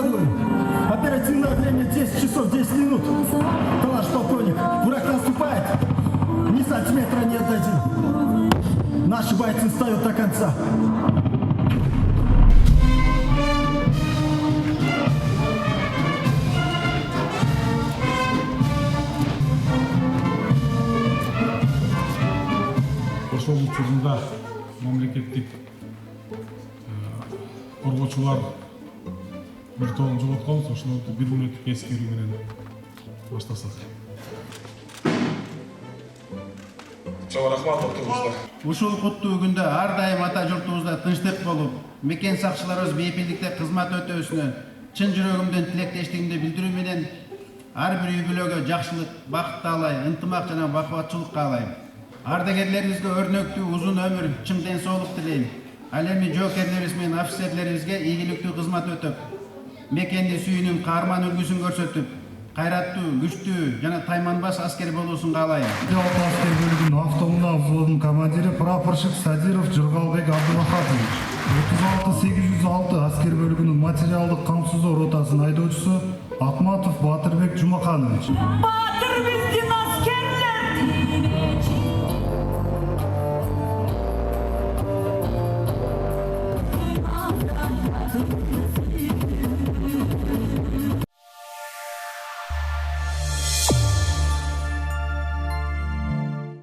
Докладываю. Оперативное время 10 часов 10 минут. Товарищ полковник, враг наступает. Ни сантиметра не отдадим. Наши бойцы встают до конца. Ошол учурунда мамлекеттик коргоочулар бир тобун жоголтконбуз. Ошону 1 мүнөттүк эскерүү менен баштасак. Чоң рахмат отурубузда. Ушул куттуу күндө ар дайым ата журтубузда тынчтык болуп, мекен сакчыларыбыз бейпилдикте кызмат өтөбүсүнө чын жүрөгүмдөн тилектештигимди билдирүү менен ар бир үй бүлөгө жакшылык, бакыт каалайм, ынтымак жана бакубатчылык каалайм. Ардагерлерибизге өрнөктүү узун өмүр, чың ден соолук тилейм. Ал эми жоокерлерибиз менен офицерлерибизге ийгиликтүү кызмат өтөп, мекенди сүйүүнүн каарман үлгүсүн көрсөтүп, кайраттуу, күчтүү жана тайманбас аскер болуусун каалайм. Аскер бөлүгүнүн автоунаа взводунун командири прапорщик Садиров Жыргалбек Абдулахатович, 36-806 аскер бөлүгүнүн материалдык камсыздоо ротасынын айдоочусу Акматов Батырбек Жумаканович. Батыр биздин аскерлер!